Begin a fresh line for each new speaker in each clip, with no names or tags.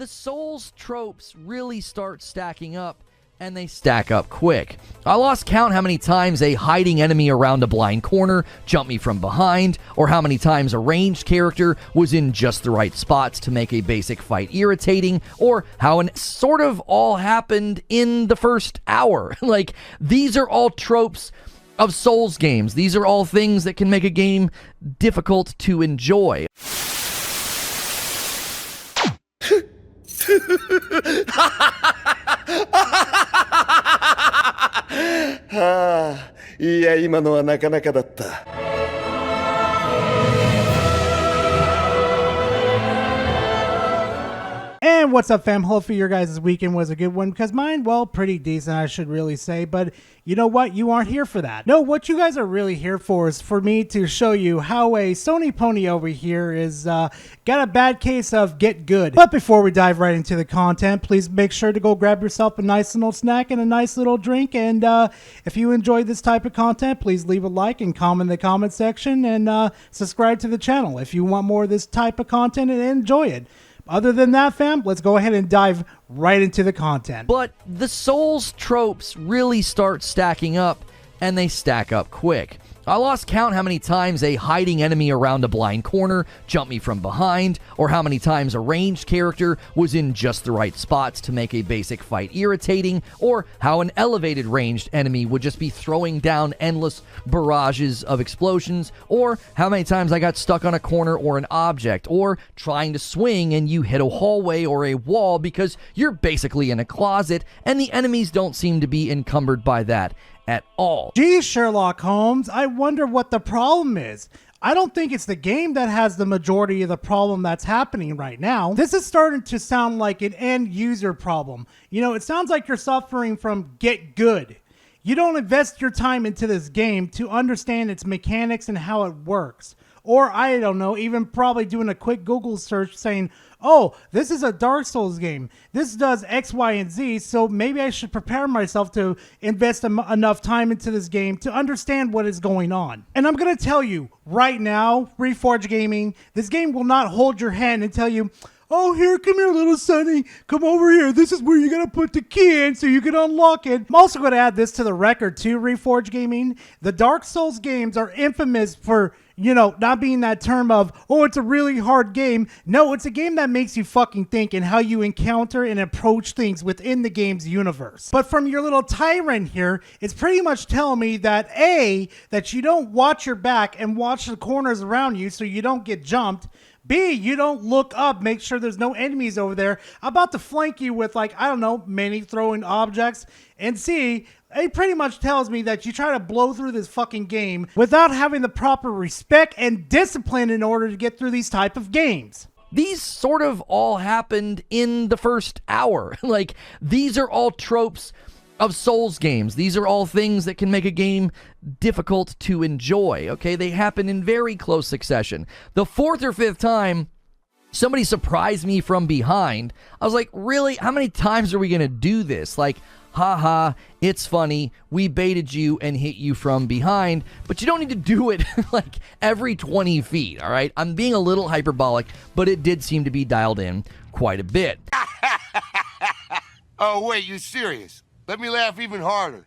the Souls tropes really start stacking up, and they stack up quick. I lost count how many times a hiding enemy around a blind corner jumped me from behind, or how many times a ranged character was in just the right spots to make a basic fight irritating, or how it sort of all happened in the first hour. Like, these are all tropes of Souls games. These are all things that can make a game difficult to enjoy.
はあ、いや今のはなかなかだった。
And what's up, fam? Hopefully your guys' weekend was a good one, because mine, well, pretty decent, I should really say. But you know what? You aren't here for that. No, what you guys are really here for is for me to show you how a Sony pony over here is got a bad case of get good. But before we dive right into the content, please make sure to go grab yourself a nice little snack and a nice little drink. And if you enjoyed this type of content, please leave a like and comment in the comment section, and subscribe to the channel if you want more of this type of content and enjoy it. Other than that, fam, let's go ahead and dive right into the content.
But the Souls tropes really start stacking up, and they stack up quick. I lost count how many times a hiding enemy around a blind corner jumped me from behind, or how many times a ranged character was in just the right spots to make a basic fight irritating, or how an elevated ranged enemy would just be throwing down endless barrages of explosions, or how many times I got stuck on a corner or an object, or trying to swing and you hit a hallway or a wall because you're basically in a closet and the enemies don't seem to be encumbered by that at all.
Geez, Sherlock Holmes, I wonder what the problem is. I don't think it's the game that has the majority of the problem that's happening right now. This is starting to sound like an end user problem. You know, it sounds like you're suffering from get good. You don't invest your time into this game to understand its mechanics and how it works. Or, I don't know, even probably doing a quick Google search saying, oh, this is a Dark Souls game. This does X, Y, and Z, so maybe I should prepare myself to invest enough time into this game to understand what is going on. And I'm going to tell you right now, Reforged Gaming, this game will not hold your hand and tell you, oh, here, come here, little sonny. Come over here. This is where you're going to put the key in so you can unlock it. I'm also going to add this to the record, too, Reforged Gaming. The Dark Souls games are infamous for, you know, not being that term of, oh, it's a really hard game. No, it's a game that makes you fucking think and how you encounter and approach things within the game's universe. But from your little tyrant here, it's pretty much telling me that A, that you don't watch your back and watch the corners around you so you don't get jumped. B, you don't look up, make sure there's no enemies over there about to flank you with, like, I don't know, many throwing objects. And C, it pretty much tells me that you try to blow through this fucking game without having the proper respect and discipline in order to get through these type of games.
These sort of all happened in the first hour. Like, these are all tropes of Souls games. These are all things that can make a game difficult to enjoy, okay? They happen in very close succession. The fourth or fifth time somebody surprised me from behind, I was like, really? How many times are we going to do this? Like, haha, it's funny, we baited you and hit you from behind, but you don't need to do it like every 20 feet, all right? I'm being a little hyperbolic, but it did seem to be dialed in quite a bit.
Oh, wait, you serious? Let me laugh even harder.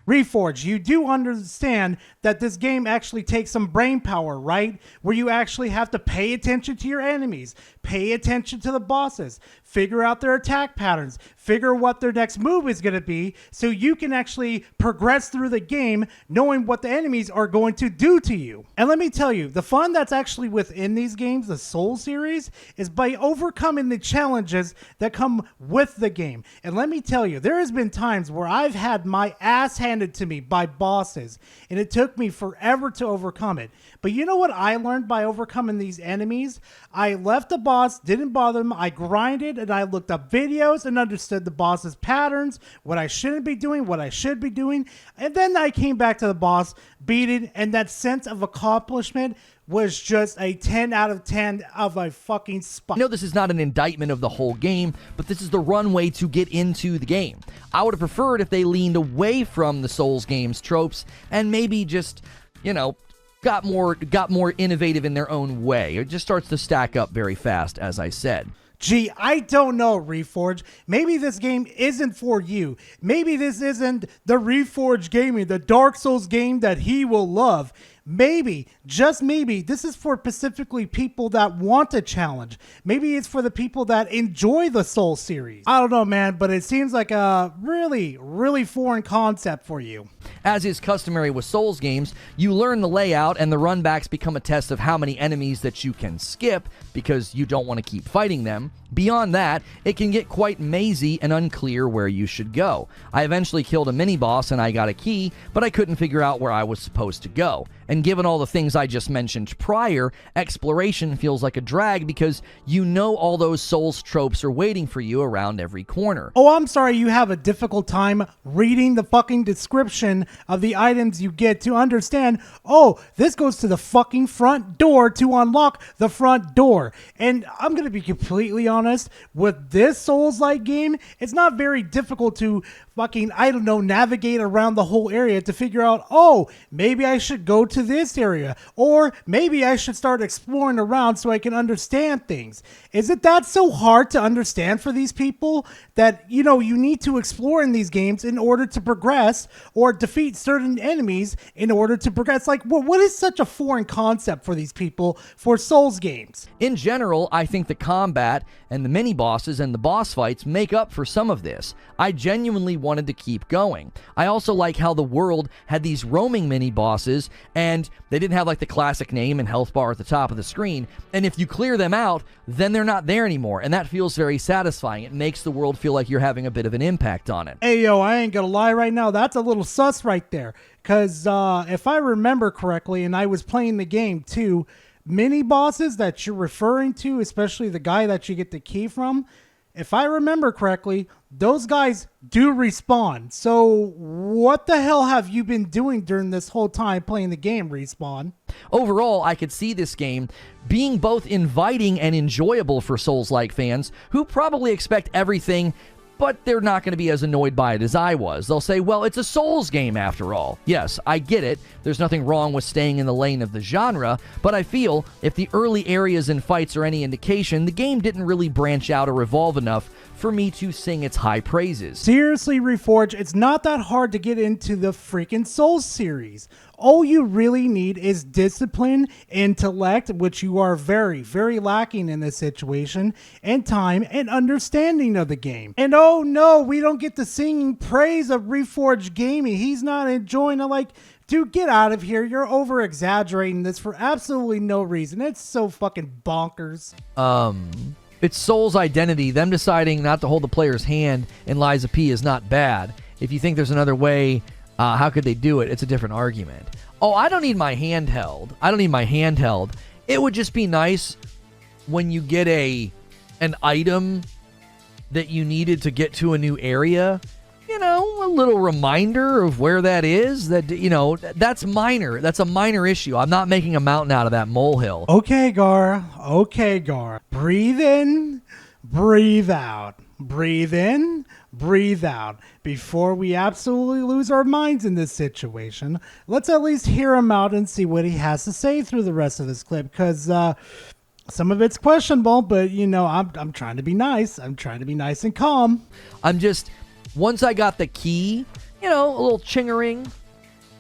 Reforged, you do understand that this game actually takes some brain power, right? Where you actually have to pay attention to your enemies, pay attention to the bosses, figure out their attack patterns, figure what their next move is going to be, so you can actually progress through the game knowing what the enemies are going to do to you. And let me tell you, the fun that's actually within these games, the Soul series, is by overcoming the challenges that come with the game. And let me tell you, there has been times where I've had my ass handed to me by bosses, and it took me forever to overcome it. But you know what I learned by overcoming these enemies? I left the boss, didn't bother them, I grinded, and I looked up videos and understood the boss's patterns, what I shouldn't be doing, what I should be doing, and then I came back to the boss, beat it, and that sense of accomplishment was just a 10 out of 10 of a fucking spot.
I know this is not an indictment of the whole game, but this is the runway to get into the game. I would have preferred if they leaned away from the Souls games tropes and maybe just, you know, got more innovative in their own way. It just starts to stack up very fast, as I said.
Gee, I don't know, Reforge. Maybe this game isn't for you. Maybe this isn't the Reforge gaming, the Dark Souls game that he will love. Maybe, just maybe, this is for specifically people that want a challenge. Maybe it's for the people that enjoy the Souls series. I don't know, man, but it seems like a really, really foreign concept for you.
As is customary with Souls games, you learn the layout and the runbacks become a test of how many enemies that you can skip because you don't want to keep fighting them. Beyond that, it can get quite mazy and unclear where you should go. I eventually killed a mini-boss and I got a key, but I couldn't figure out where I was supposed to go. And given all the things I just mentioned prior, exploration feels like a drag because you know all those Souls tropes are waiting for you around every corner.
Oh, I'm sorry you have a difficult time reading the fucking description of the items you get to understand, oh, this goes to the fucking front door to unlock the front door. And I'm going to be completely honest, with this Souls-like game, it's not very difficult to fucking, I don't know, navigate around the whole area to figure out, oh, maybe I should go to this area, or maybe I should start exploring around so I can understand things. Is it that so hard to understand for these people that, you know, you need to explore in these games in order to progress or defeat certain enemies in order to progress? Like, what is such a foreign concept for these people for Souls games?
In general, I think the combat and the mini-bosses and the boss fights make up for some of this. I genuinely wanted to keep going. I also like how the world had these roaming mini-bosses, and they didn't have like the classic name and health bar at the top of the screen, and if you clear them out, then they're not there anymore, and that feels very satisfying. It makes the world feel like you're having a bit of an impact on it.
Hey, yo, I ain't gonna lie right now, that's a little sus right there, because if I remember correctly, and I was playing the game too, mini bosses that you're referring to, especially the guy that you get the key from, if I remember correctly, those guys do respawn. So what the hell have you been doing during this whole time playing the game, Respawn?
Overall, I could see this game being both inviting and enjoyable for Souls-like fans who probably expect everything, but they're not going to be as annoyed by it as I was. They'll say, well, it's a Souls game after all. Yes, I get it. There's nothing wrong with staying in the lane of the genre, but I feel if the early areas and fights are any indication, the game didn't really branch out or evolve enough for me to sing its high praises.
Seriously, Reforge, it's not that hard to get into the freaking Souls series. All you really need is discipline, intellect, which you are very, very lacking in this situation, and time and understanding of the game. And oh no, we don't get the singing praise of Reforge Gaming. He's not enjoying it. Like, dude, get out of here. You're over-exaggerating this for absolutely no reason. It's so fucking bonkers.
It's Souls' identity. Them deciding not to hold the player's hand in Lies of P is not bad. If you think there's another way, how could they do it? It's a different argument. Oh, I don't need my hand held. It would just be nice when you get an item that you needed to get to a new area. You know, a little reminder of where that is. That, you know, that's minor. That's a minor issue. I'm not making a mountain out of that molehill.
Okay, Gar. Breathe in, breathe out. Breathe in, breathe out. Before we absolutely lose our minds in this situation, let's at least hear him out and see what he has to say through the rest of this clip, because some of it's questionable, but, you know, I'm trying to be nice. I'm trying to be nice and calm.
Once I got the key, you know, a little chingering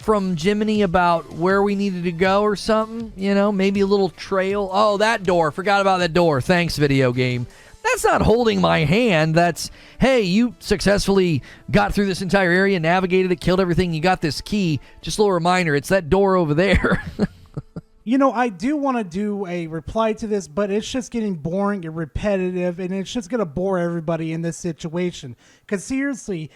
from Jiminy about where we needed to go or something, you know, maybe a little trail. Oh, that door. Forgot about that door. Thanks, video game. That's not holding my hand. That's, hey, you successfully got through this entire area, navigated it, killed everything. You got this key. Just a little reminder, it's that door over there.
You know, I do want to do a reply to this, but it's just getting boring and repetitive, and it's just going to bore everybody in this situation. Because seriously,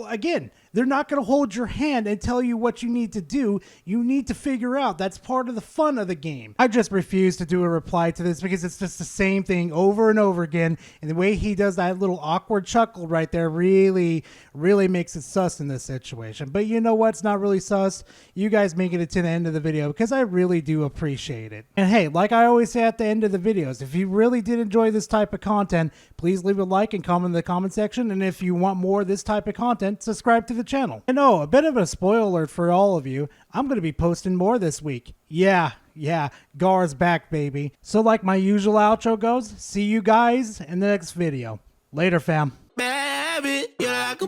again, they're not going to hold your hand and tell you what you need to do. You need to figure out. That's part of the fun of the game. I just refuse to do a reply to this because it's just the same thing over and over again. And the way he does that little awkward chuckle right there really, really makes it sus in this situation. But you know what's not really sus? You guys making it to the end of the video, because I really do appreciate it. And hey, like I always say at the end of the videos, if you really did enjoy this type of content, please leave a like and comment in the comment section. And if you want more of this type of of content, subscribe to the channel. And oh, a bit of a spoiler alert for all of you, I'm going to be posting more this week. Yeah, Gar's back, baby. So like my usual outro goes, see you guys in the next video. Later, fam.
Baby, you're like a